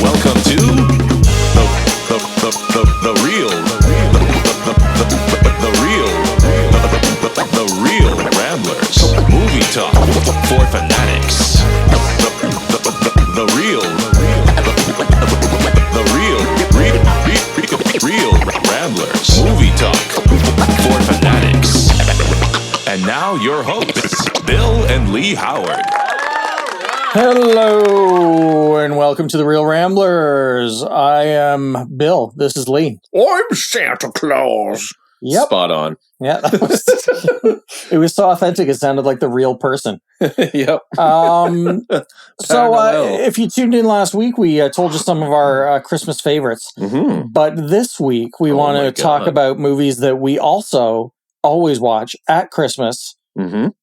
Welcome to the real Ramblers movie talk for fanatics. The real Ramblers movie talk for fanatics. And now your hosts, Bill and Lee Howard. Hello, and welcome to the Real Ramblers. I am Bill. This is Lee. I'm Santa Claus. Yep. Spot on. Yeah, that was, it was so authentic. It sounded like the real person. Yep. If you tuned in last week, we told you some of our Christmas favorites. Mm-hmm. But this week, we want to talk about movies that we also always watch at Christmas, but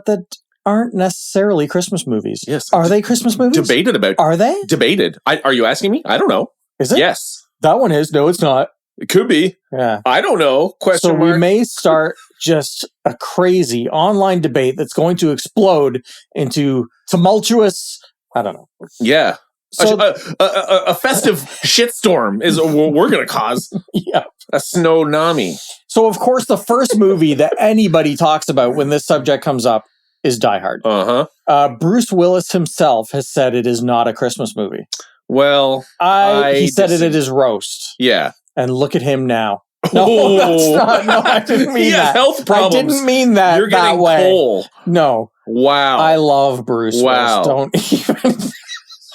that aren't necessarily Christmas movies. Yes. Are they Christmas movies? Debated about. Are they? Debated. Are you asking me? I don't know. Is it? Yes. That one is. No, it's not. It could be. Yeah. I don't know. So we may start just a crazy online debate that's going to explode into tumultuous, I don't know. Yeah. So, a festive shitstorm is what we're going to cause. Yeah. A snow-nami. So, of course, the first movie that anybody talks about when this subject comes up is Die Hard. Uh-huh. Bruce Willis himself has said it is not a Christmas movie. Well, he said it at his roast. Yeah. And look at him now. No, that's not. No, I didn't mean that. Health problems. I didn't mean that. You're getting that way. coal. No. Wow. I love Bruce Willis. Don't even.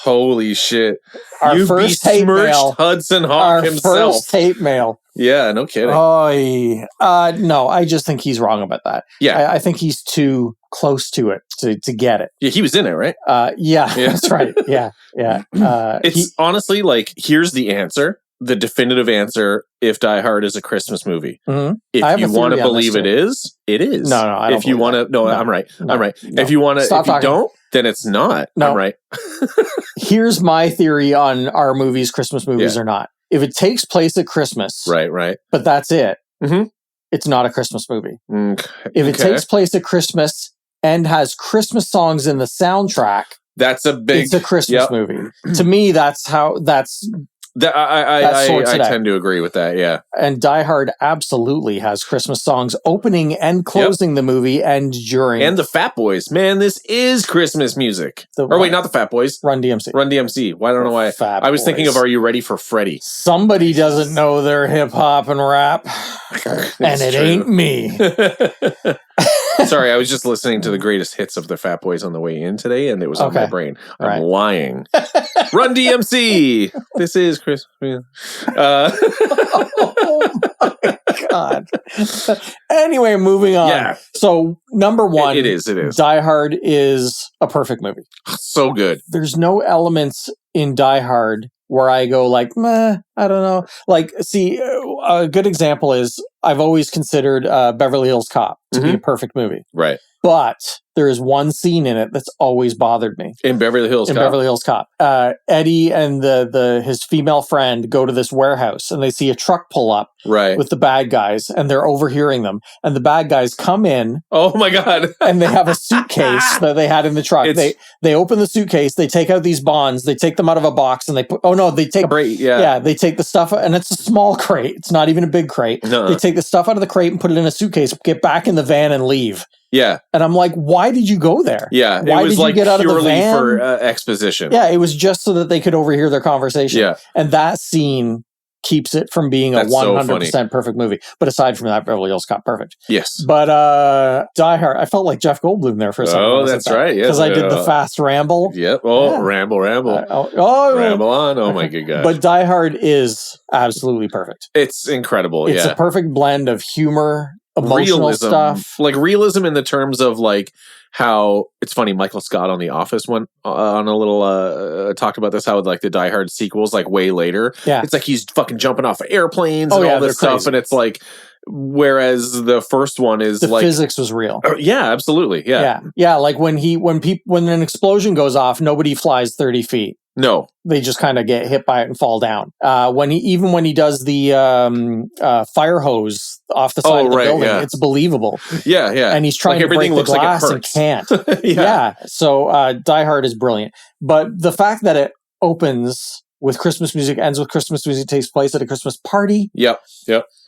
Holy shit. Our you first hate mail. Hudson Hawk himself. Our first hate mail. Yeah, no kidding. No, I just think he's wrong about that. Yeah. I think he's too close to it to get it. Yeah, he was in it, right? Yeah, that's right. Yeah. It's honestly like, here's the answer. The definitive answer, if Die Hard is a Christmas movie. Mm-hmm. If you want to believe it is, it is. No, I don't. If you want to, no, I'm right. No, I'm right. No. If you want to, if you don't, then it's not. No. I'm right. Here's my theory on are movies Christmas movies or not. If it takes place at Christmas, right, but that's it, mm-hmm. it's not a Christmas movie. Okay. If it takes place at Christmas and has Christmas songs in the soundtrack, it's a Christmas movie. To me, that's I tend to agree with that, yeah. And Die Hard absolutely has Christmas songs opening and closing the movie and during. And the Fat Boys. Man, this is Christmas music. Wait, not the Fat Boys. Run DMC. I don't know why. I was thinking of Are You Ready for Freddy? Somebody doesn't know their hip hop and rap. And it ain't me. Sorry, I was just listening to the greatest hits of the Fat Boys on the way in today, and it was on my brain. I'm lying. Run DMC. This is Christmas. Oh my God. Anyway, moving on. Yeah. So, number one. It is. Die Hard is a perfect movie. So good. There's no elements in Die Hard where I go like, meh, I don't know. Like, see, a good example is I've always considered Beverly Hills Cop to be a perfect movie. Right. But there is one scene in it that's always bothered me. In Beverly Hills Cop? Eddie and his female friend go to this warehouse and they see a truck pull up with the bad guys and they're overhearing them. And the bad guys come in. Oh my God. And they have a suitcase that they had in the truck. They open the suitcase, they take out these bonds, they take them out of a box and they put, they take a crate, they take the stuff and it's a small crate. It's not even a big crate. They take the stuff out of the crate and put it in a suitcase, get back in the van and leave. Yeah. And I'm like, why did you go there? Yeah. Why it was did you get out of the van? For exposition. Yeah. It was just so that they could overhear their conversation. Yeah. And that scene keeps it from being a 100% perfect movie. But aside from that, Beverly Hills Cop, perfect. Yes. But Die Hard, I felt like Jeff Goldblum there for a second. Oh, that's right. Yes. Because I did the fast ramble. Yep. Oh, yeah. Ramble. Ramble on. Oh my good God. But Die Hard is absolutely perfect. It's incredible. It's a perfect blend of humor, emotional realism stuff, like realism in the terms of like how it's funny. Michael Scott on The Office went on a little talked about this, how like the Die Hard sequels like way later, it's like he's fucking jumping off of airplanes and all this stuff, crazy. And it's like, whereas the first one is the physics was real. Yeah, absolutely. Yeah. Like when an explosion goes off, nobody flies 30 feet. No, they just kind of get hit by it and fall down. When he does the fire hose off the side of the building, it's believable. Yeah. And he's trying to break the glass and can't. So Die Hard is brilliant. But the fact that it opens with Christmas music, ends with Christmas music, takes place at a Christmas party. Yep.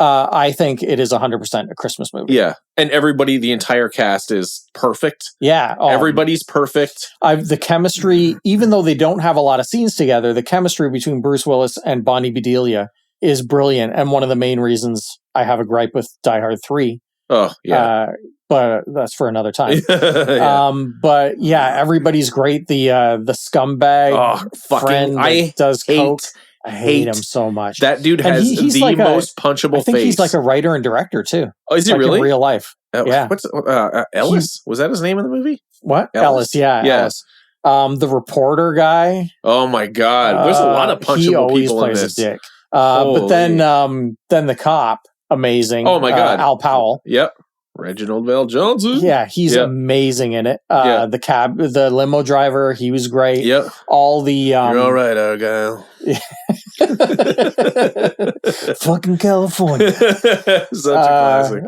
I think it is 100% a Christmas movie. Yeah. And everybody, the entire cast is perfect. Yeah. Everybody's perfect. The chemistry, even though they don't have a lot of scenes together, the chemistry between Bruce Willis and Bonnie Bedelia is brilliant. And one of the main reasons I have a gripe with Die Hard 3. Oh, yeah. But that's for another time. But yeah, everybody's great. The scumbag friend that does coke. I hate him so much. That dude has he's the like most punchable face. I think he's like a writer and director too. Oh, is he like really? In real life. Yeah. What's Ellis? Was that his name in the movie? What? Ellis, yeah. Ellis. The reporter guy. Oh my God. There's a lot of punchable he always people plays in this. A dick. But then the cop, amazing. Oh my God. Al Powell. Yep. Reginald Val Johnson. Yeah, he's amazing in it. The limo driver, he was great. Yep. All the You're all right, Argyle. Fucking California. Such a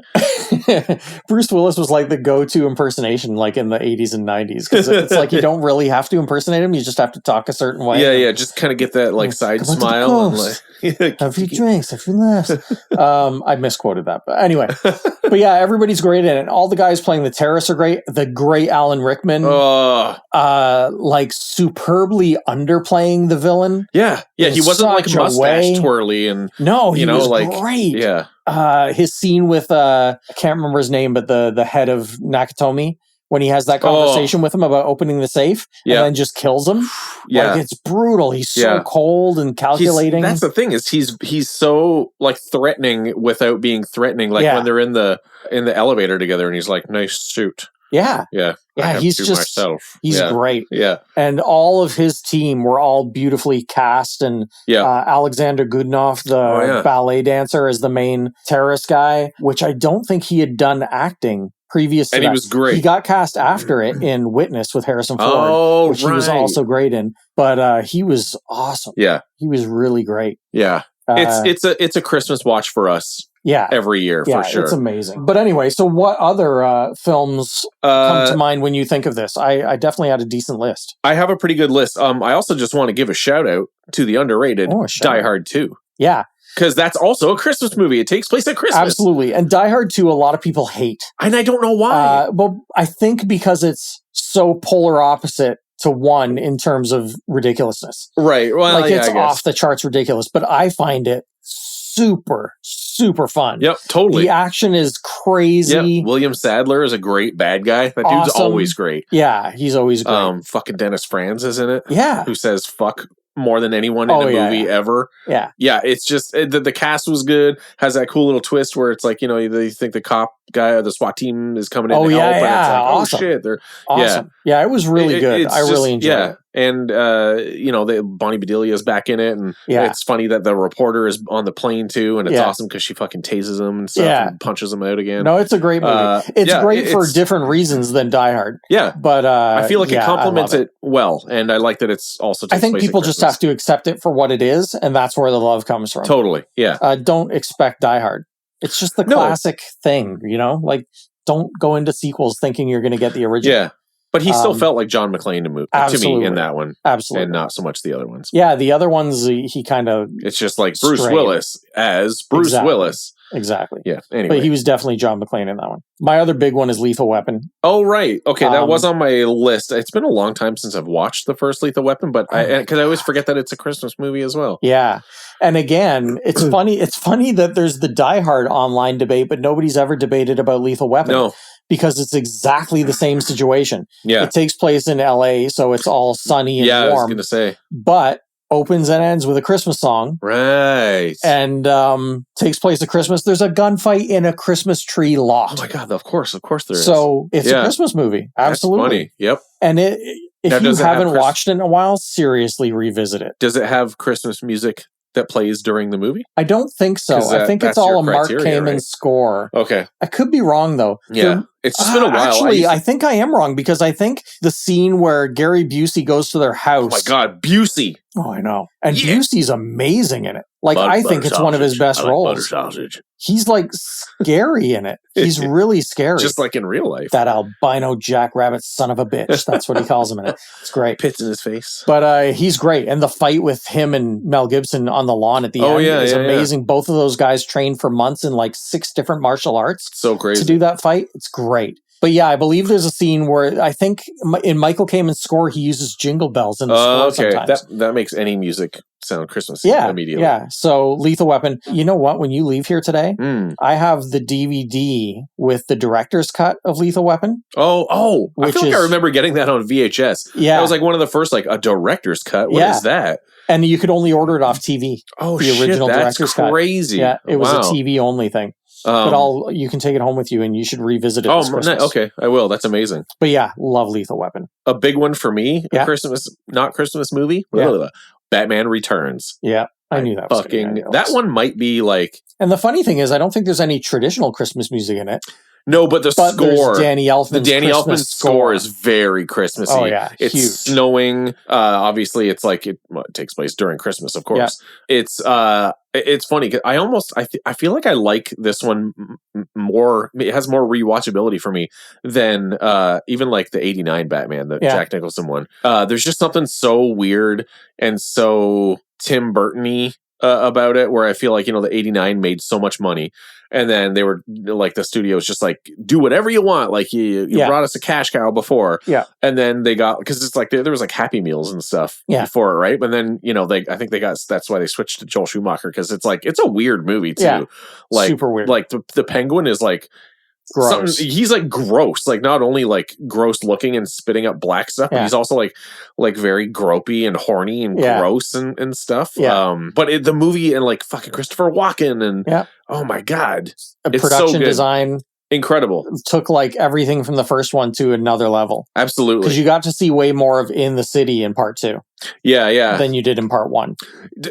classic. Bruce Willis was like the go-to impersonation like in the 80s and 90s because it's like you don't really have to impersonate him, you just have to talk a certain way. Yeah, just kind of get that like side smile and like a few drinks, a few laughs. I misquoted that, but anyway. But yeah, everybody's great in it. All the guys playing the terrorists are great. The great Alan Rickman, like superbly underplaying the villain. Yeah, he wasn't like mustache twirly and he was like great. Yeah, his scene with I can't remember his name, but the head of Nakatomi, when he has that conversation with him about opening the safe and then just kills him. Like it's brutal. He's so cold and calculating. That's the thing is he's so like threatening without being threatening. Like when they're in the elevator together and he's like, "Nice suit." Yeah. He's just myself. He's great. Yeah, and all of his team were all beautifully cast. And Alexander Goodenough, the ballet dancer, is the main terrorist guy, which I don't think he had done acting previous to and that. He was great. He got cast after it in Witness with Harrison Ford, which he was also great in. But he was awesome. Yeah, he was really great. Yeah, it's a Christmas watch for us. Yeah, every year for sure. It's amazing. But anyway, so what other films come to mind when you think of this? I definitely had a decent list. I have a pretty good list. I also just want to give a shout out to the underrated Die Hard 2. Yeah. Because that's also a Christmas movie. It takes place at Christmas. Absolutely. And Die Hard 2, a lot of people hate. And I don't know why. Well, I think because it's so polar opposite to 1 in terms of ridiculousness. Right. Well, like it's off the charts ridiculous. But I find it super fun. Yep, totally. The action is crazy. Yep. William Sadler is a great bad guy. That dude's always great. Yeah, he's always great. Fucking Dennis Franz is in it. Yeah. Who says fuck more than anyone in a movie ever. Yeah. Yeah, it's just the cast was good. Has that cool little twist where it's like, they think the cop guy or the SWAT team is coming in to help. And it's like, awesome. Oh shit. They're awesome. Yeah, it was really good. I really enjoyed it. And Bonnie Bedelia is back in it, and it's funny that the reporter is on the plane too, and it's awesome because she fucking tases him and stuff and punches him out again. No, it's a great movie. It's great for different reasons than Die Hard. Yeah, but I feel like it complements it well, and I like that it's also. I think people just have to accept it for what it is, and that's where the love comes from. Totally, yeah. Don't expect Die Hard. It's just the classic thing, like don't go into sequels thinking you're going to get the original. Yeah. But he still felt like John McClane to me in that one. Absolutely. And not so much the other ones. Yeah, the other ones, he kind of... It's just like Bruce Willis as Bruce Willis. Exactly. Yeah, anyway. But he was definitely John McClane in that one. My other big one is Lethal Weapon. Oh, right. Okay, that was on my list. It's been a long time since I've watched the first Lethal Weapon, but because I always forget that it's a Christmas movie as well. Yeah. And again, it's funny. It's funny that there's the Die Hard online debate, but nobody's ever debated about Lethal Weapon. No. Because it's exactly the same situation. Yeah. It takes place in LA, so it's all sunny and warm. Yeah, I was going to say. But opens and ends with a Christmas song. Right. And takes place at Christmas. There's a gunfight in a Christmas tree loft. Oh my God, of course there is. So it's a Christmas movie. Absolutely. That's funny. Yep. And if you haven't watched it in a while, seriously revisit it. Does it have Christmas music that plays during the movie? I don't think so. I think it's all a Mark Kamen score. Okay. I could be wrong though. Yeah. It's just been a while. Actually, I think I am wrong because I think the scene where Gary Busey goes to their house. Oh my God, Busey! Oh, I know. And Busey's amazing in it. Like, I think it's one of his best roles. Butter sausage. He's like scary in it. He's really scary. Just like in real life. That albino jackrabbit son of a bitch. That's what he calls him in it. It's great. Pits in his face. But he's great. And the fight with him and Mel Gibson on the lawn at the end is amazing. Yeah. Both of those guys trained for months in like 6 different martial arts. So crazy. To do that fight. It's great. But yeah, I believe there's a scene where I think in Michael Kamen's score, he uses jingle bells in the score sometimes. That makes any music sound Christmassy immediately. Yeah, so Lethal Weapon. You know what? When you leave here today, I have the DVD with the director's cut of Lethal Weapon. Oh. I feel like I remember getting that on VHS. Yeah. That was like one of the first, like, a director's cut. What is that? And you could only order it off TV. Oh, the original that's director's crazy. Cut. Yeah, it was a TV only thing. But you can take it home with you and you should revisit it this Christmas. Okay, I will. That's amazing. But yeah, love Lethal Weapon. A big one for me, a not Christmas movie, Batman Returns. Yeah, I knew that was that one might be like... And the funny thing is, I don't think there's any traditional Christmas music in it. No, but the score. Danny Elfman's the Danny Elfman score is very Christmassy. Oh, yeah. It's huge. Snowing. Obviously, it's like it takes place during Christmas, of course. Yeah. It's funny because I feel like I like this one more. It has more rewatchability for me than even like the '89 Batman, the Jack Nicholson one. There's just something so weird and so Tim Burton-y about it, where I feel like, the '89 made so much money, and then they were like, the studio was just like, do whatever you want, like you brought us a cash cow before, and then they got, because it's like there was like Happy Meals and stuff before it, right? But then I think that's why they switched to Joel Schumacher, because it's like it's a weird movie too, like super weird. Like the Penguin is like gross. He's like gross, like not only like gross looking and spitting up black stuff, but he's also like very gropey and horny and gross and stuff. But the movie and like fucking Christopher Walken and oh my God, it's production design incredible. Took like everything from the first one to another level. Absolutely, because you got to see way more of in the city in part 2. Yeah. Than you did in part 1.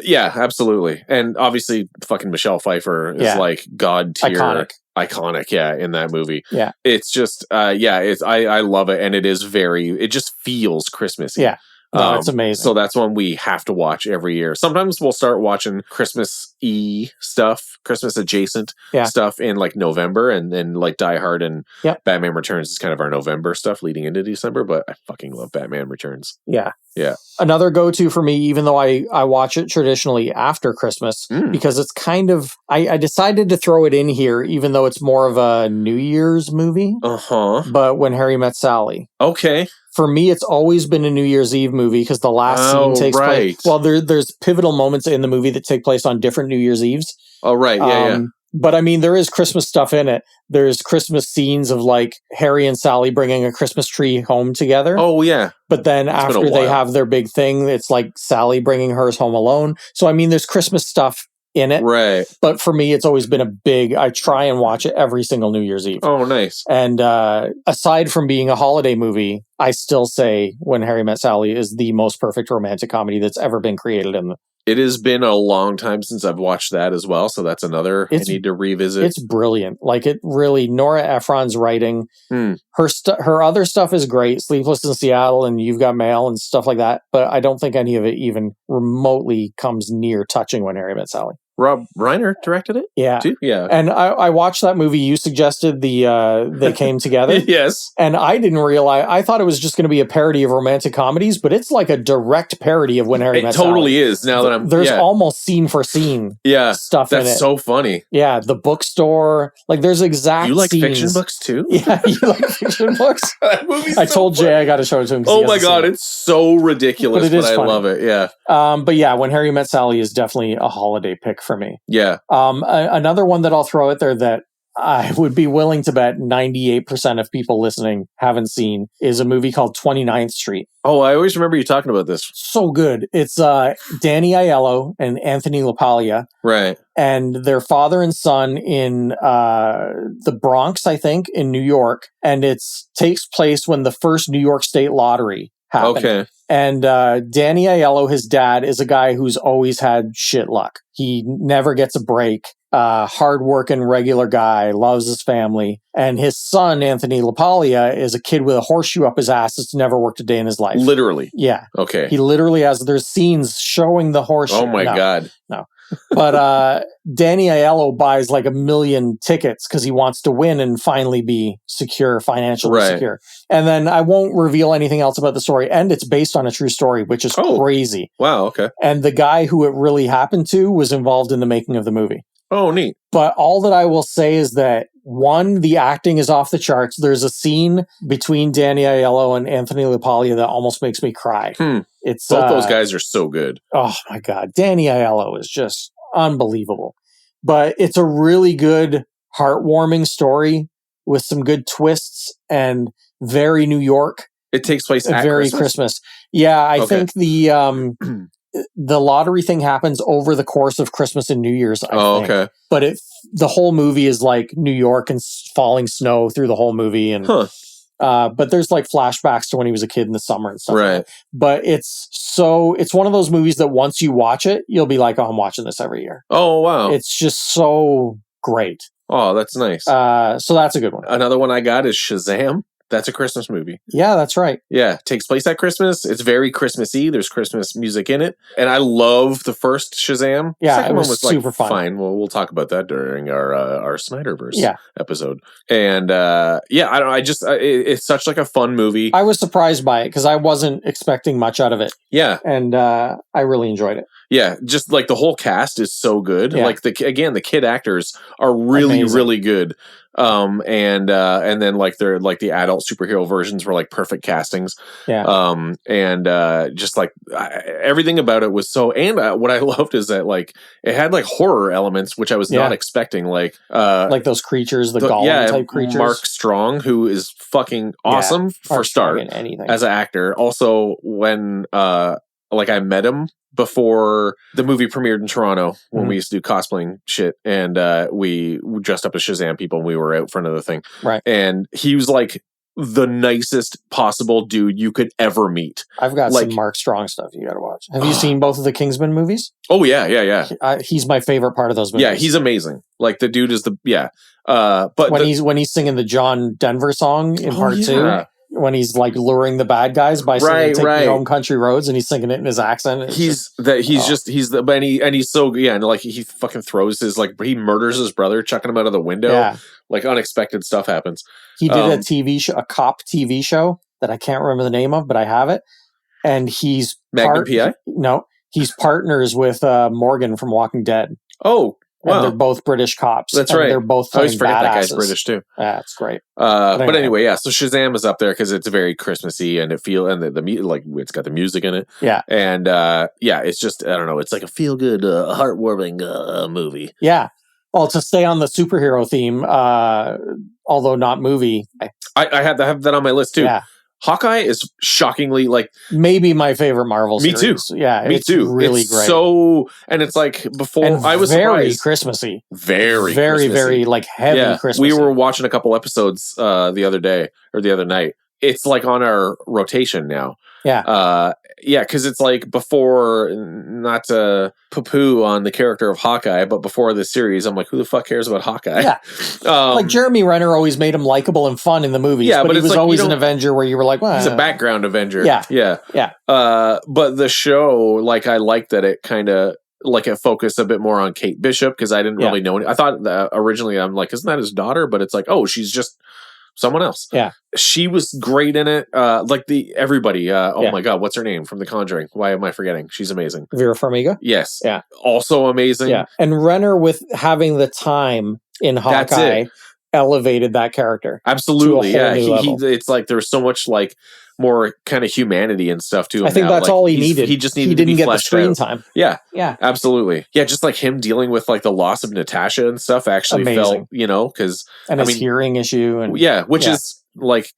Yeah, absolutely, and obviously fucking Michelle Pfeiffer is like god tier. Iconic, in that movie. Yeah. It's just, I love it, and it just feels Christmassy. Yeah. No, it's amazing. So that's one we have to watch every year. Sometimes we'll start watching Christmas-y stuff, Christmas-adjacent stuff in like November, and then like Die Hard and Batman Returns is kind of our November stuff leading into December, but I fucking love Batman Returns. Yeah. Yeah. Another go-to for me, even though I watch it traditionally after Christmas, because it's kind of, I decided to throw it in here, even though it's more of a New Year's movie. But When Harry Met Sally. Okay. For me, it's always been a New Year's Eve movie because the last scene takes place. Well, there's pivotal moments in the movie that take place on different New Year's Eves. Oh, right. Yeah. But I mean, there is Christmas stuff in it. There's Christmas scenes of like Harry and Sally bringing a Christmas tree home together. Oh, yeah. But then after they have their big thing, it's like Sally bringing hers home alone. So, I mean, there's Christmas stuff in it. Right. But for me, it's always been I try and watch it every single New Year's Eve. Oh, nice. And aside from being a holiday movie, I still say When Harry Met Sally is the most perfect romantic comedy that's ever been created in the... It has been a long time since I've watched that as well, so that's another I need to revisit. It's brilliant. Like, it really, Nora Ephron's writing, her other stuff is great, Sleepless in Seattle and You've Got Mail and stuff like that, but I don't think any of it even remotely comes near touching When Harry Met Sally. Rob Reiner directed it? Yeah. Too? Yeah. And I watched that movie. You suggested They Came Together. Yes. And I didn't realize, I thought it was just going to be a parody of romantic comedies, but it's like a direct parody of When Harry Met Sally. It totally is, now that there's almost scene for scene stuff in it. That's so funny. Yeah, the bookstore. Like, there's exact You like scenes. fiction books too? Yeah, you like fiction books? That movie's I told Jay I got to show it to him. Oh my God, it's so ridiculous, but I love it. Yeah. But yeah, When Harry Met Sally is definitely a holiday pick for me. Yeah. Another one that I'll throw out there that I would be willing to bet 98% of people listening haven't seen is a movie called 29th Street. Oh, I always remember you talking about this. So good. It's Danny Aiello and Anthony LaPaglia. Right. And their father and son in the Bronx, I think, in New York. And it takes place when the first New York State lottery happened. Okay. And Danny Aiello, his dad, is a guy who's always had shit luck. He never gets a break. hardworking, regular guy, loves his family. And his son, Anthony LaPaglia, is a kid with a horseshoe up his ass that's never worked a day in his life. Literally? Yeah. Okay. He literally has, there's scenes showing the horseshoe. Oh my God. No. But Danny Aiello buys like 1 million tickets because he wants to win and finally be secure, financially secure. And then I won't reveal anything else about the story. And it's based on a true story, which is crazy. Wow, okay. And the guy who it really happened to was involved in the making of the movie. Oh, neat. But all that I will say is that, one, the acting is off the charts. There's a scene between Danny Aiello and Anthony LaPaglia that almost makes me cry. It's both those guys are so good. Oh my God. Danny Aiello is just unbelievable. But it's a really good, heartwarming story with some good twists and very New York. It takes place at very Christmas. Yeah, I think the lottery thing happens over the course of Christmas and New Year's. I think. Okay. But the whole movie is like New York and falling snow through the whole movie, and but there's like flashbacks to when he was a kid in the summer and stuff. Right. Like that. But it's one of those movies that once you watch it, you'll be like, oh, I'm watching this every year. Oh wow! It's just so great. Oh, that's nice. So that's a good one. Another one I got is Shazam. That's a Christmas movie. Yeah, that's right. Yeah, takes place at Christmas. It's very Christmassy. There's Christmas music in it. And I love the first Shazam. Yeah, the second one was super like, fun. Fine. Well, we'll talk about that during our Snyderverse episode. And it's such like a fun movie. I was surprised by it because I wasn't expecting much out of it. Yeah. And I really enjoyed it. Yeah, just like the whole cast is so good. Yeah. Like the kid actors are really, really good. And then like they're like the adult superhero versions were like perfect castings. Yeah. Just like everything about it was so, and what I loved is that like it had like horror elements, which I was not expecting. Like those creatures, the Gollum type creatures. Mark Strong, who is fucking awesome for start as an actor. Also when, like I met him before the movie premiered in Toronto when we used to do cosplaying shit, and we dressed up as Shazam people and we were out front of the thing. Right. And he was like the nicest possible dude you could ever meat. I've got some Mark Strong stuff you got to watch. Have you seen both of the Kingsman movies? Oh yeah. He's my favorite part of those movies. Yeah, he's amazing. Like the dude is but when he's singing the John Denver song in part 2. When he's like luring the bad guys by saying take your own country roads, and he's singing it in his accent. He's so and like he fucking throws his he murders his brother, chucking him out of the window. Yeah. Like unexpected stuff happens. He did a TV show, a cop TV show that I can't remember the name of, but I have it. And he's Magnum PI? No, he's partners with Morgan from Walking Dead. Oh. Wow. And they're both British cops. That's right. They're both I always forget that guy's British too. Yeah, it's great. But anyway, so Shazam is up there because it's very Christmassy and it's got the music in it. Yeah. And it's just, I don't know, it's like a feel good, heartwarming movie. Yeah. Well, to stay on the superhero theme, although not movie. I have that on my list too. Yeah. Hawkeye is shockingly maybe my favorite Marvel series. Me too. Yeah, me too. Really it's great. So, and it's like before I was very surprised. Christmassy. Very heavy Christmassy. We were watching a couple episodes the other day or the other night. It's like on our rotation now. Yeah. Because it's like before, not to poo-poo on the character of Hawkeye, but before the series, I'm like, who the fuck cares about Hawkeye? Yeah. Like Jeremy Renner always made him likable and fun in the movies, but he was always an Avenger where you were like, well, he's a background Avenger. Yeah. But the show, I like that it kind of, it focused a bit more on Kate Bishop, because I didn't really know I thought that originally, I'm like, isn't that his daughter? But it's like, oh, she's just someone else. Yeah. She was great in it. Everybody. Oh my God, what's her name from The Conjuring? Why am I forgetting? She's amazing. Vera Farmiga? Yes. Yeah. Also amazing. Yeah. And Renner, with having the time in Hawkeye, elevated that character. Absolutely. Yeah. It's like there's so much more kind of humanity and stuff to him. I think that's all he needed. He just needed to be fleshed out. He didn't get the screen time. Yeah. Yeah. Absolutely. Yeah. Just like him dealing with the loss of Natasha and stuff actually felt, because his hearing issue and which is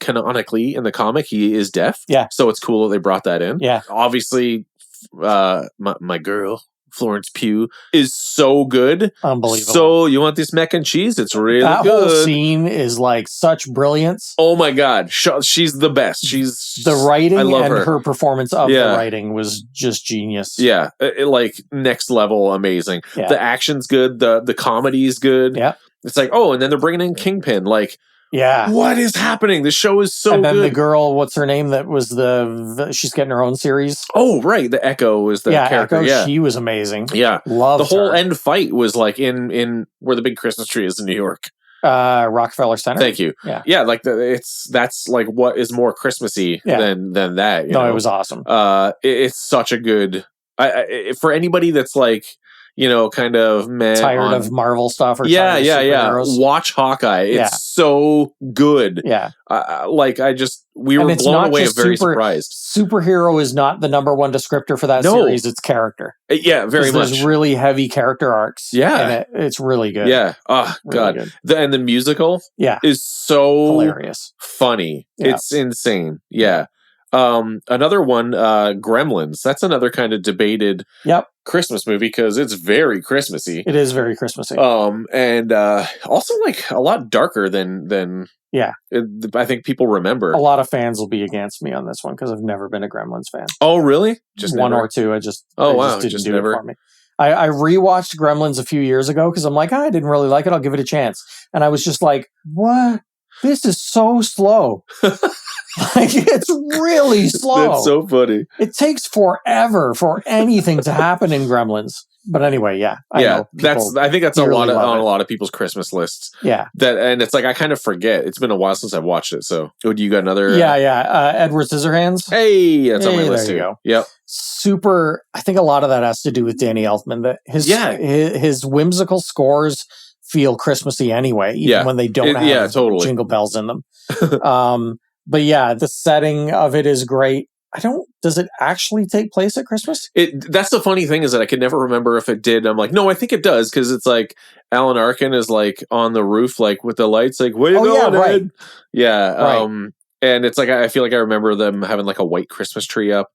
canonically in the comic, he is deaf. Yeah. So it's cool that they brought that in. Yeah. Obviously, my girl Florence Pugh is so good. Unbelievable. So you want this mac and cheese? It's really that good. Whole scene is like such brilliance. Oh my God. She's the best. She's the writing, I love and her performance of Yeah. the writing was just genius. Yeah. Like next level amazing. Yeah. The action's good. The comedy's good. Yeah. It's like, oh, and then they're bringing in Kingpin. Like, yeah. What is happening? The show is so good. And then the girl, what's her name? That was she's getting her own series. Oh, right. The Echo is the character. Echo, yeah. She was amazing. Yeah. Loved the whole her. end fight was like in where the big Christmas tree is in New York. Rockefeller Center. Thank you. Yeah. Yeah. Like that's like what is more Christmassy than that. You know? It was awesome. It's such a good, for anybody that's like, kind of tired of Marvel stuff or yeah. Watch Hawkeye. It's so good. Yeah. We were blown away, very surprised. Superhero is not the number one descriptor for that series. It's character. Yeah, very much. There's really heavy character arcs. Yeah. And it's really good. Yeah. Oh, really God. And the musical is so hilarious. Funny. Yeah. It's insane. Yeah. Another one, Gremlins. That's another kind of debated Christmas movie because it's very Christmassy. It is very Christmassy. And also like a lot darker than I think people remember. A lot of fans will be against me on this one because I've never been a Gremlins fan. Oh, really? Just one never? or two. Just didn't do never. It for me. I rewatched Gremlins a few years ago because I'm like, I didn't really like it. I'll give it a chance. And I was just like, what? This is so slow. Like, it's really slow. That's so funny. It takes forever for anything to happen in Gremlins. But anyway, I think that's on a lot of people's Christmas lists. Yeah. And it's like I kind of forget. It's been a while since I've watched it. So, you got another? Edward Scissorhands. Hey, that's on my list too. Go. Yep. Super. I think a lot of that has to do with Danny Elfman. That his whimsical scores feel Christmassy anyway, even when they don't have jingle bells in them. But the setting of it is great. Does it actually take place at Christmas? That's the funny thing is that I could never remember if it did. I'm like, no, I think it does. Cause it's like Alan Arkin is like on the roof, like with the lights, like, where you going, Ed? Right. Yeah. Right. And it's like, I feel like I remember them having like a white Christmas tree up.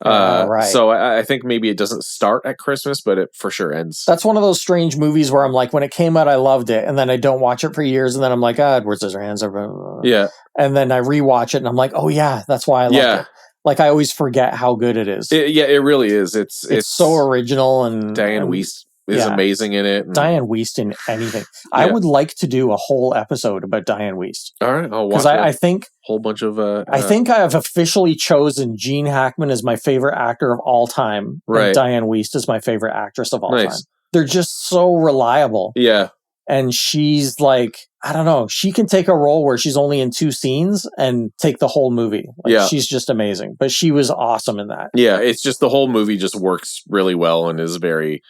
Right. So I think maybe it doesn't start at Christmas, but it for sure ends. That's one of those strange movies where I'm like, when it came out, I loved it. And then I don't watch it for years. And then I'm like, Edward Scissorhands. Yeah. And then I rewatch it and I'm like, oh yeah, that's why I loved it. Like I always forget how good it is. It really is. It's so original, and Diane Wiest is amazing in it. Diane Wiest in anything. I would like to do a whole episode about Diane Wiest. All right, I'll watch. Because I think a whole bunch of. I think I have officially chosen Gene Hackman as my favorite actor of all time. Right. And Diane Wiest is my favorite actress of all time. They're just so reliable. Yeah. And she's like, I don't know, she can take a role where she's only in 2 scenes and take the whole movie. She's just amazing. But she was awesome in that. Yeah, it's just the whole movie just works really well and is very,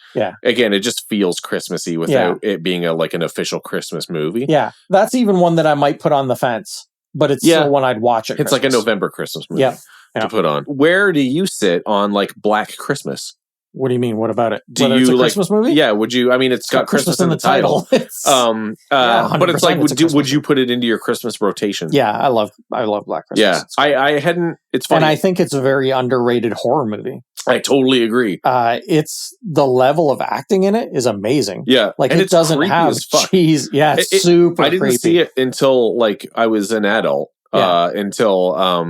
again, it just feels Christmassy without it being an official Christmas movie. Yeah, that's even one that I might put on the fence, but it's still one I'd watch at It's Christmas. like a November Christmas movie to put on. Where do you sit on Black Christmas? What do you mean? What about it? Do you it's a Christmas movie? Yeah. Would you? I mean, it's got Christmas in the title. But it's like, would you put it into your Christmas rotation? Yeah, I love Black Christmas. Yeah, I hadn't. It's funny, and I think it's a very underrated horror movie. I totally agree. It's the level of acting in it is amazing. Yeah, like and it doesn't have cheese. Yeah, it's super. I didn't see it until I was an adult. Until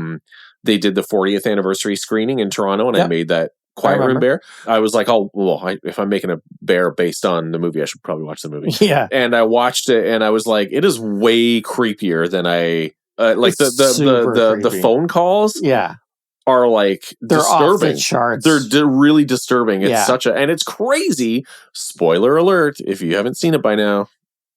they did the 40th anniversary screening in Toronto, and I made that Quiet Room Bear. I was like, oh, well, if I'm making a bear based on the movie, I should probably watch the movie. Yeah. And I watched it and I was like, it is way creepier than I like the phone calls. Yeah. Are they're disturbing. Off the charts. They're really disturbing. It's and it's crazy. Spoiler alert. If you haven't seen it by now,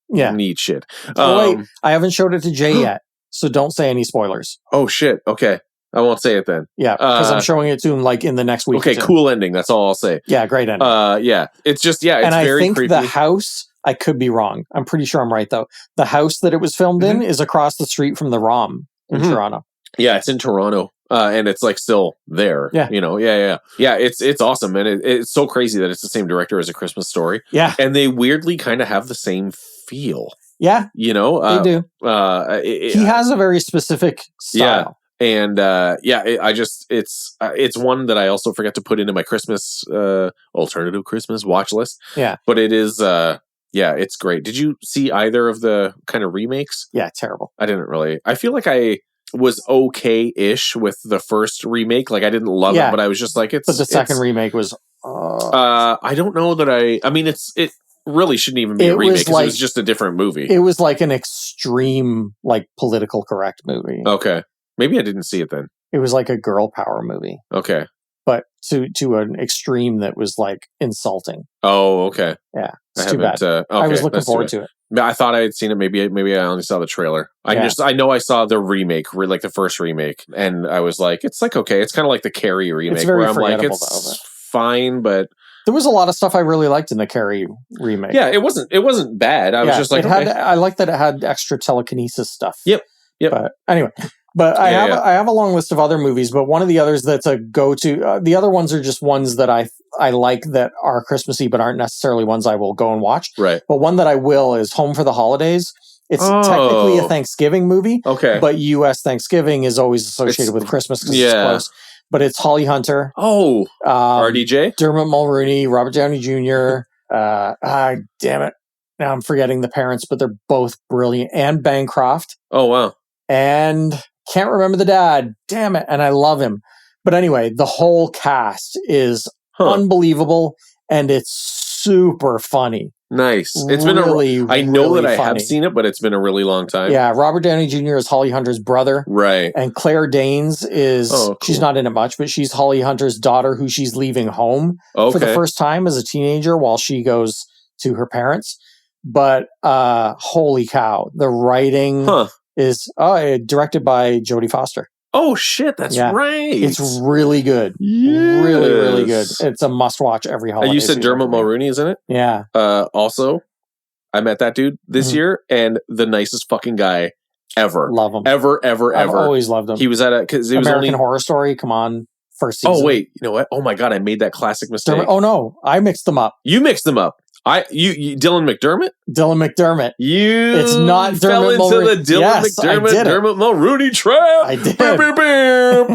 neat shit. Wait, I haven't showed it to Jay yet. So don't say any spoilers. Oh shit. Okay. I won't say it then. Yeah, because I'm showing it to him in the next week. Okay, cool ending. That's all I'll say. Yeah, great ending. Yeah, it's just it's and very I think creepy. The house. I could be wrong. I'm pretty sure I'm right though. The house that it was filmed in is across the street from the ROM in Toronto. Yeah, it's in Toronto, and it's still there. Yeah, yeah. It's awesome, and it's so crazy that it's the same director as A Christmas Story. Yeah, and they weirdly kind of have the same feel. Yeah, they do. He has a very specific style. Yeah. And it's one that I also forget to put into my Christmas alternative Christmas watch list. Yeah, but it is it's great. Did you see either of the kind of remakes? Yeah, terrible. I didn't really. I feel like I was okay-ish with the first remake. Like I didn't love it, but I was just like, it's. But the second remake was. I don't know that I mean, it really shouldn't even be a remake because it was just a different movie. It was like an extreme, like political correct movie. Okay. Maybe I didn't see it then. It was like a girl power movie. Okay. But to an extreme that was like insulting. Oh, okay. Yeah. It's too bad. Okay, I was looking forward to it. I thought I had seen it. Maybe I only saw the trailer. I know I saw the remake, like the first remake, and I was like, it's like okay. It's kind of like the Carrie remake where I'm like, it's fine, but there was a lot of stuff I really liked in the Carrie remake. Yeah, it wasn't bad. I was just like, I liked that it had extra telekinesis stuff. Yep. But anyway. But I have a long list of other movies, but one of the others that's a go-to. The other ones are just ones that I like that are Christmassy, but aren't necessarily ones I will go and watch. Right. But one that I will is Home for the Holidays. It's technically a Thanksgiving movie. Okay. But U.S. Thanksgiving is always associated with Christmas because it's close. But it's Holly Hunter. Oh. RDJ? Dermot Mulroney, Robert Downey Jr. Damn it. Now I'm forgetting the parents, but they're both brilliant. Anne Bancroft. Oh, wow. And can't remember the dad. Damn it. And I love him. But anyway, the whole cast is unbelievable and it's super funny. Nice. It's really, been I know really that funny. I have seen it, but it's been a really long time. Yeah. Robert Downey Jr. is Holly Hunter's brother. Right. And Claire Danes is, she's not in it much, but she's Holly Hunter's daughter who she's leaving home for the first time as a teenager while she goes to her parents. But holy cow, the writing is directed by Jodie Foster. Oh shit, that's right. It's really good. Yes. Really, really good. It's a must watch every holiday. You said Dermot Mulroney is in it? Yeah. Also, I met that dude this year and the nicest fucking guy ever. Love him. Ever. I've always loved him. He was at American Horror Story. Come on. First season. Oh wait, you know what? Oh my god, I made that classic mistake. Oh no, I mixed them up. You mixed them up. Dylan McDermott? Dylan McDermott. It's not Dermot fell into the Dylan McDermott, Dermot Mulroney trap. I did.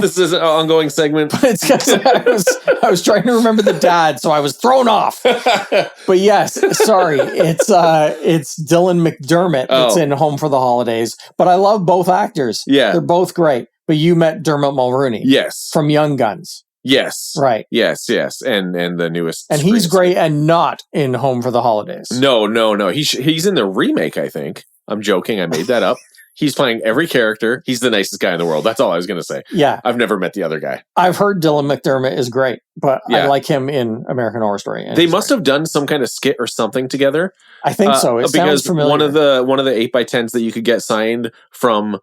This is an ongoing segment. But it's because I was trying to remember the dad, so I was thrown off. But yes, sorry, it's Dylan McDermott that's in Home for the Holidays. But I love both actors. Yeah, they're both great. But you met Dermot Mulroney, yes, from Young Guns. Yes. Right. Yes. And the newest. And he's great and not in Home for the Holidays. No. He's in the remake, I think. I'm joking. I made that up. He's playing every character. He's the nicest guy in the world. That's all I was going to say. Yeah. I've never met the other guy. I've heard Dylan McDermott is great, but I like him in American Horror Story. They must have done some kind of skit or something together. I think so. It sounds familiar. One of the 8x10s that you could get signed from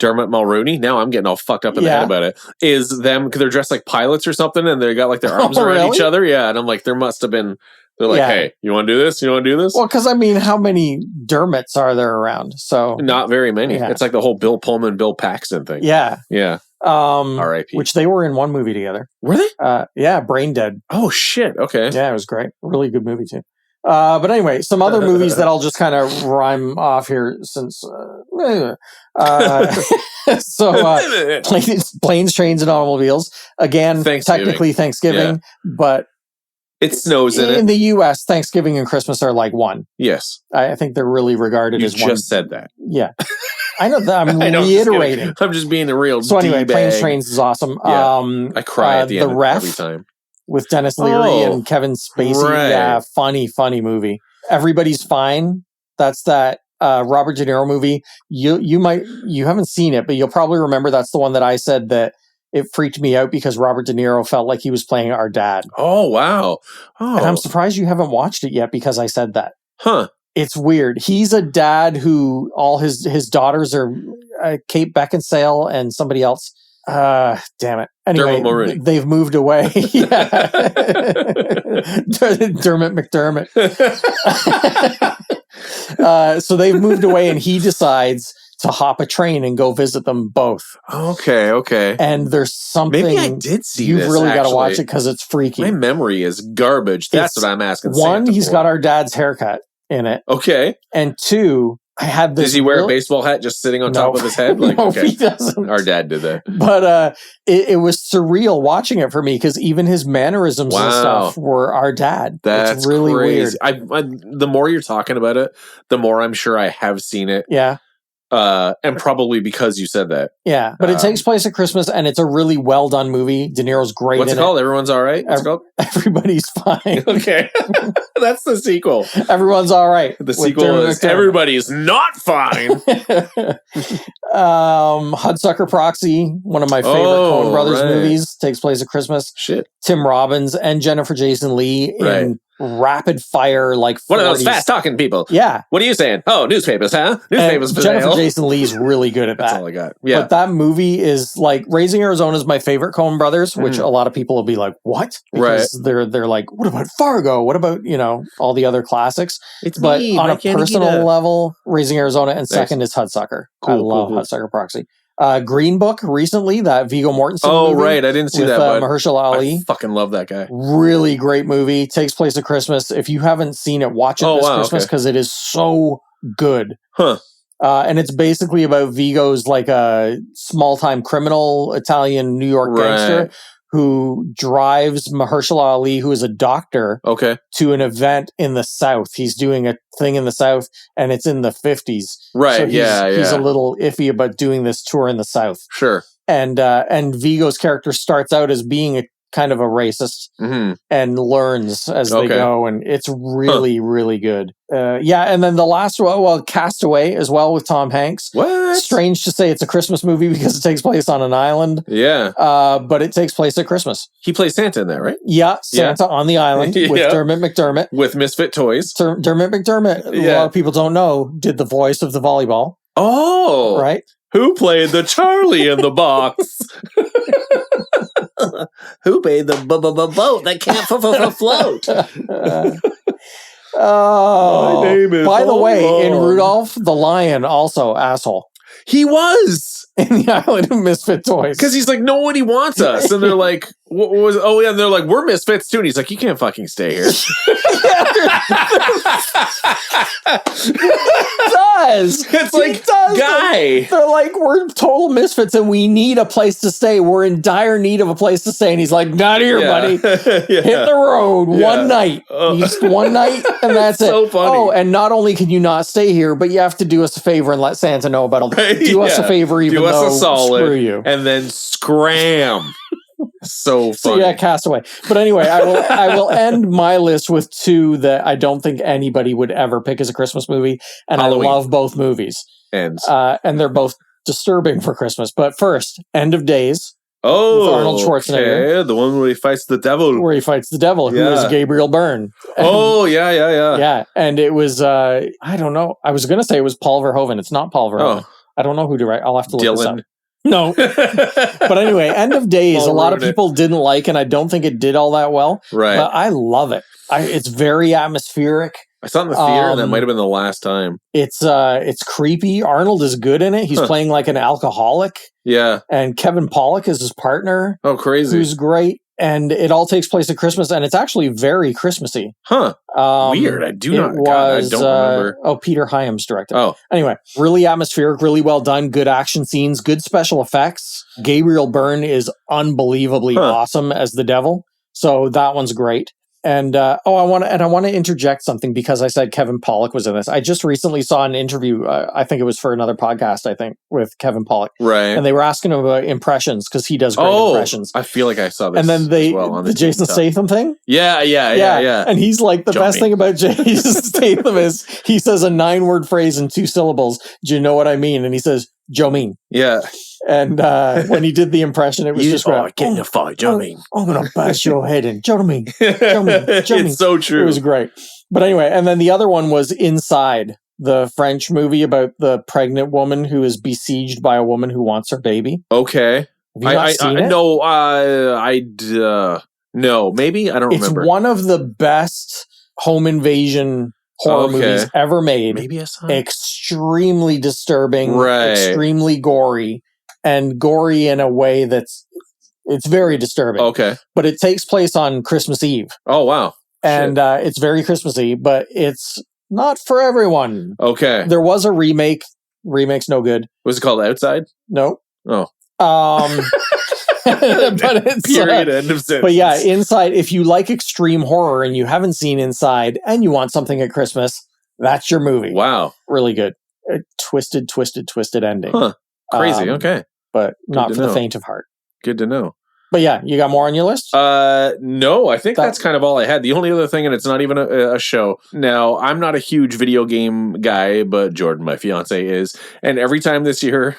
Dermot Mulroney, now I'm getting all fucked up in the head about it, is them because they're dressed like pilots or something and they got like their arms around each other. Yeah. And I'm like, there must have been, they're like, hey, you want to do this? You want to do this? Well, because I mean, how many Dermots are there around? So not very many. Yeah. It's like the whole Bill Pullman, Bill Paxton thing. Yeah. Yeah. R.I.P. Which they were in one movie together. Were they? Yeah. Brain Dead. Oh, shit. Okay. Yeah, it was great. Really good movie, too. But anyway, some other movies that I'll just kind of rhyme off here since. Planes, Trains, and Automobiles. Again, technically Thanksgiving, but it snows in it. In the U.S., Thanksgiving and Christmas are like one. Yes. I think they're really regarded as one. You just said that. Yeah. I know that. I'm reiterating. I'm just being a real So anyway, Planes, Trains is awesome. Yeah. I cry at the end every time. With Dennis Leary and Kevin Spacey. Right. Yeah, funny movie. Everybody's Fine. That's that Robert De Niro movie. You haven't seen it, but you'll probably remember that's the one that I said that it freaked me out because Robert De Niro felt like he was playing our dad. Oh, wow. Oh. And I'm surprised you haven't watched it yet because I said that. Huh. It's weird. He's a dad who all his daughters are Kate Beckinsale and somebody else. Damn it. Anyway, they've moved away. Dermot McDermott. So they've moved away and he decides to hop a train and go visit them both. Okay. And there's something. Maybe I did see You've this, really got to watch it because it's freaky. My memory is garbage. That's what I'm asking. One, he's got our dad's haircut in it. Okay. And two, I had this. Does he wear a baseball hat just sitting on top of his head? Like, no, he doesn't. Our dad did that. But it was surreal watching it for me because even his mannerisms and stuff were our dad. That's really crazy. weird. The more you're talking about it, the more I'm sure I have seen it. Yeah. And probably because you said that. Yeah, but it takes place at Christmas, and it's a really well done movie. De Niro's great. What's it called? Everyone's all right. What's it called? Everybody's fine. Okay, that's the sequel. Everyone's all right. The sequel is Everybody's not fine. Hudsucker Proxy, one of my favorite Coen Brothers movies, takes place at Christmas. Shit. Tim Robbins and Jennifer Jason Leigh in rapid fire, like 40s. One of those fast talking people. Yeah. What are you saying? Oh, newspapers, huh? Newspapers. Jennifer Jason Leigh is really good at that. That's all I got. Yeah. But that movie is like Raising Arizona is my favorite Coen Brothers, which a lot of people will be like, what? Because they're like, what about Fargo? What about, all the other classics? But on a personal level, Raising Arizona, and second is Hudsucker. Cool, I love Hudsucker Proxy. Green Book recently, that Viggo Mortensen movie. Oh, right. I didn't see with, that. But Mahershala Ali. I fucking love that guy. Really great movie. Takes place at Christmas. If you haven't seen it, watch it this Christmas because it is so good. Huh. And it's basically about Viggo's like a small-time criminal Italian New York gangster who drives Mahershala Ali, who is a doctor, to an event in the South. He's doing a thing in the South, and it's in the 50s. Right, so he's a little iffy about doing this tour in the South. Sure. And Viggo's character starts out as being a kind of a racist and learns as they go, and it's really really good. And then the last one, Castaway as well with Tom Hanks. What? Strange to say it's a Christmas movie because it takes place on an island. Yeah. But it takes place at Christmas. He plays Santa in that, right? Yeah, Santa on the island with Dermot McDermott. With Misfit Toys. Dermot McDermott, a lot of people don't know, did the voice of the volleyball. Oh. Right? Who played the Charlie in the box? Who made the boat that can't float? My name is by the way, in Rudolph the Lion, also asshole. He was in the Island of Misfit Toys because he's like, nobody wants us, and they're like, what was? Oh yeah, and they're like, we're misfits too, and he's like, you can't fucking stay here. It does. It's like, guy. They're like, we're total misfits, and we need a place to stay. We're in dire need of a place to stay, and he's like, not here, buddy. Hit the road one night, just one night, and that's it. So funny. Oh, and not only can you not stay here, but you have to do us a favor and let Santa know about it. Do us a favor, even do us though a solid, screw you, and then scram. So funny. So Castaway. But anyway, I will end my list with two that I don't think anybody would ever pick as a Christmas movie, and Halloween. I love both movies. And they're both disturbing for Christmas. But first, End of Days. Oh, with Arnold Schwarzenegger. Okay. The one where he fights the devil. Who is Gabriel Byrne. And, yeah. And it was, I don't know. I was going to say it was Paul Verhoeven. It's not Paul Verhoeven. I don't know who to write. I'll have to look this up. No. But anyway, End of Days, a lot of people didn't like, and I don't think it did all that well. Right. But I love it. It's very atmospheric. I saw it in the theater, and that might have been the last time. It's creepy. Arnold is good in it. He's playing like an alcoholic. Yeah. And Kevin Pollak is his partner. Oh, crazy. Who's great. And it all takes place at Christmas, and it's actually very Christmassy. Huh. Weird. I don't remember. Peter Hyams directed. Oh. Anyway, really atmospheric, really well done, good action scenes, good special effects. Gabriel Byrne is unbelievably awesome as the devil. So that one's great. And I want to interject something because I said Kevin Pollak was in this. I just recently saw an interview. I think it was for another podcast. I think with Kevin Pollak, right? And they were asking him about impressions because he does great impressions. I feel like I saw this. And then the Jason Statham thing. Yeah. And he's like, the best thing about Jason Statham is he says a 9-word phrase in 2 syllables. Do you know what I mean? And he says, Joe Mean. Yeah. And when he did the impression, it was just get in a fight, Joe Mean. I'm going to bash your head in. Joe Mean. It's so true. It was great. But anyway, and then the other one was Inside, the French movie about the pregnant woman who is besieged by a woman who wants her baby. Okay. Have you not seen it? No, no, maybe? I don't remember. It's one of the best home invasion horror movies ever made. Maybe I saw it. Extremely disturbing, right. Extremely gory, and gory in a way it's very disturbing. Okay. But it takes place on Christmas Eve. Oh, wow. And it's very Christmassy, but it's not for everyone. Okay. There was a remake. Remake's no good. Was it called Outside? No. Oh. But it's period. End of sentence. But yeah, Inside. If you like extreme horror and you haven't seen Inside and you want something at Christmas, that's your movie. Wow, really good. A twisted ending. Huh. Crazy. Okay, but good not for the faint of heart. Good to know. But yeah, you got more on your list? No, I think that's kind of all I had. The only other thing, and it's not even a show. Now, I'm not a huge video game guy, but Jordan, my fiance, is. And every time this year,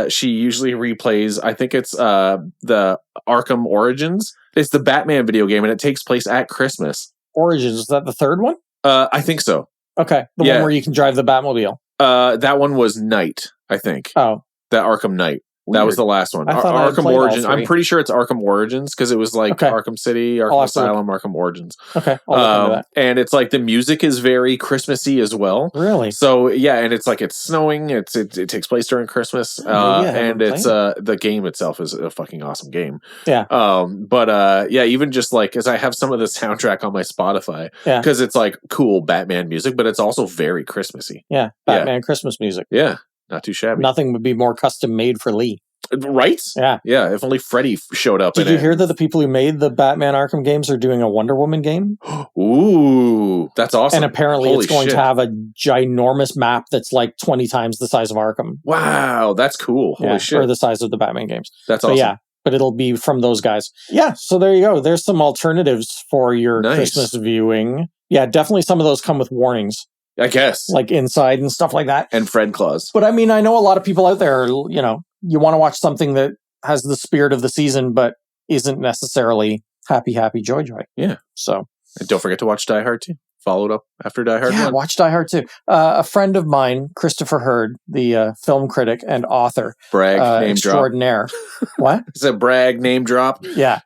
she usually replays, I think it's the Arkham Origins. It's the Batman video game, and it takes place at Christmas. Origins, is that the third one? I think so. Okay. The one where you can drive the Batmobile. That one was Knight, I think. Oh. That Arkham Knight. Weird. That was the last one. Arkham Origins. I'm pretty sure it's Arkham Origins because it was like Arkham City, Arkham Asylum, Arkham Origins. Okay. I'll look into that. And it's like the music is very Christmassy as well. Really? So yeah, and it's like it's snowing. It takes place during Christmas. And it's the game itself is a fucking awesome game. Yeah. But even just like as I have some of the soundtrack on my Spotify because it's like cool Batman music, but it's also very Christmassy. Yeah. Batman Christmas music. Yeah. Not too shabby. Nothing would be more custom made for Lee. Right? Yeah. Yeah. If only Freddy showed up. Did you hear that the people who made the Batman Arkham games are doing a Wonder Woman game? Ooh, that's awesome. And apparently it's going to have a ginormous map that's like 20 times the size of Arkham. Wow, that's cool. Holy shit. Or the size of the Batman games. That's awesome. Yeah. But it'll be from those guys. Yeah. So there you go. There's some alternatives for your Christmas viewing. Yeah. Definitely some of those come with warnings. I guess. Like Inside and stuff like that. And Fred Claus. But I mean, I know a lot of people out there, you want to watch something that has the spirit of the season, but isn't necessarily happy, joy. Yeah. So. And don't forget to watch Die Hard 2. Followed up after Die Hard 1. Yeah, watch Die Hard 2. A friend of mine, Christopher Hurd, the film critic and author. Brag, name extraordinaire. What? It's a brag, name drop. Yeah.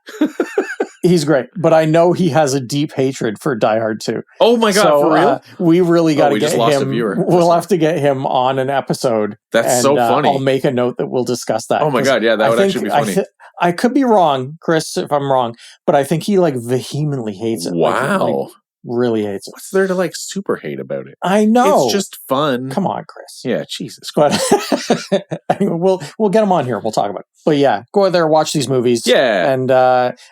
He's great, but I know he has a deep hatred for Die Hard 2. Oh my God, for real? We really got to get just lost him. A viewer. We'll have to get him on an episode. That's so funny. I'll make a note that we'll discuss that. Oh my God, yeah, that would actually be funny. I could be wrong, Chris, if I'm wrong, but I think he vehemently hates it. Wow. Really hates it. What's there to super hate about it? I know. It's just fun. Come on, Chris. Yeah, Jesus. But anyway, we'll get him on here. We'll talk about it. But yeah, go out there, watch these movies. Yeah.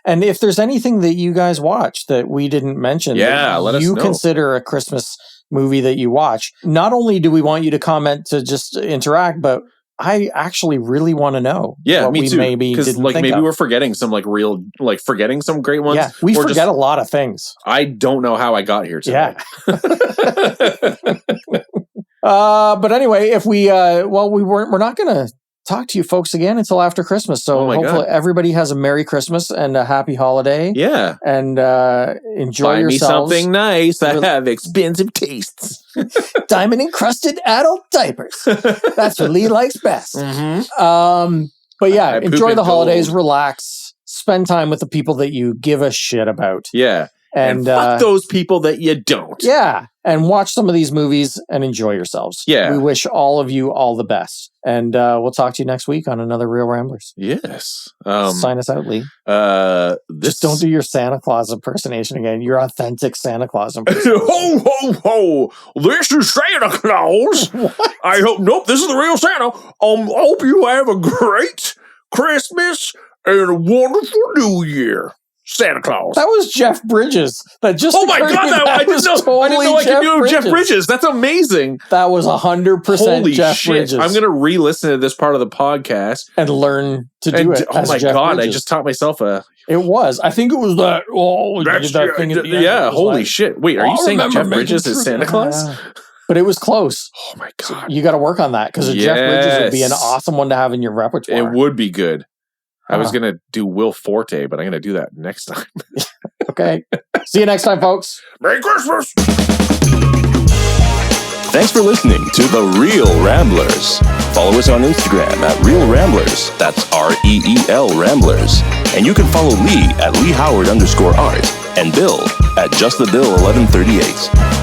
And if there's anything that you guys watch that we didn't mention, let us know. Consider a Christmas movie that you watch. Not only do we want you to comment to just interact, but I actually really want to know. Yeah, me too. Because maybe we're forgetting some forgetting some great ones. Yeah, we forget a lot of things. I don't know how I got here today. Yeah. But anyway, if we're not going to talk to you folks again until after Christmas. So hopefully everybody has a Merry Christmas and a Happy Holiday. Yeah. And enjoy yourselves. Buy me something nice. I have expensive tastes. Diamond encrusted adult diapers. That's what Lee likes best. Mm-hmm. But yeah, enjoy the holidays, relax, spend time with the people that you give a shit about. Yeah. And fuck those people that you don't. Yeah. And watch some of these movies and enjoy yourselves. Yeah. We wish all of you all the best. And we'll talk to you next week on another Real Ramblers. Yes. Sign us out, Lee. Just don't do your Santa Claus impersonation again. Your authentic Santa Claus impersonation. Ho, ho, ho. This is Santa Claus. What? Nope, this is the real Santa. I hope you have a great Christmas and a wonderful New Year. Santa Claus. That was Jeff Bridges. That just I didn't know I could do Jeff Bridges. That's amazing. That was 100% Jeff Bridges. I'm going to re-listen to this part of the podcast and learn to do it. Oh my God! I just taught myself It was. I think it was that. Oh, that thing at the end. Yeah. Holy shit! Wait, are you saying Jeff Bridges is Santa Claus? Yeah. But it was close. Oh my God! So you got to work on that because Jeff Bridges would be an awesome one to have in your repertoire. It would be good. I was going to do Will Forte, but I'm going to do that next time. Okay. See you next time, folks. Merry Christmas! Thanks for listening to The Real Ramblers. Follow us on Instagram at Real Ramblers. That's REEL Ramblers. And you can follow Lee at Lee Howard _art and Bill at JustTheBill1138.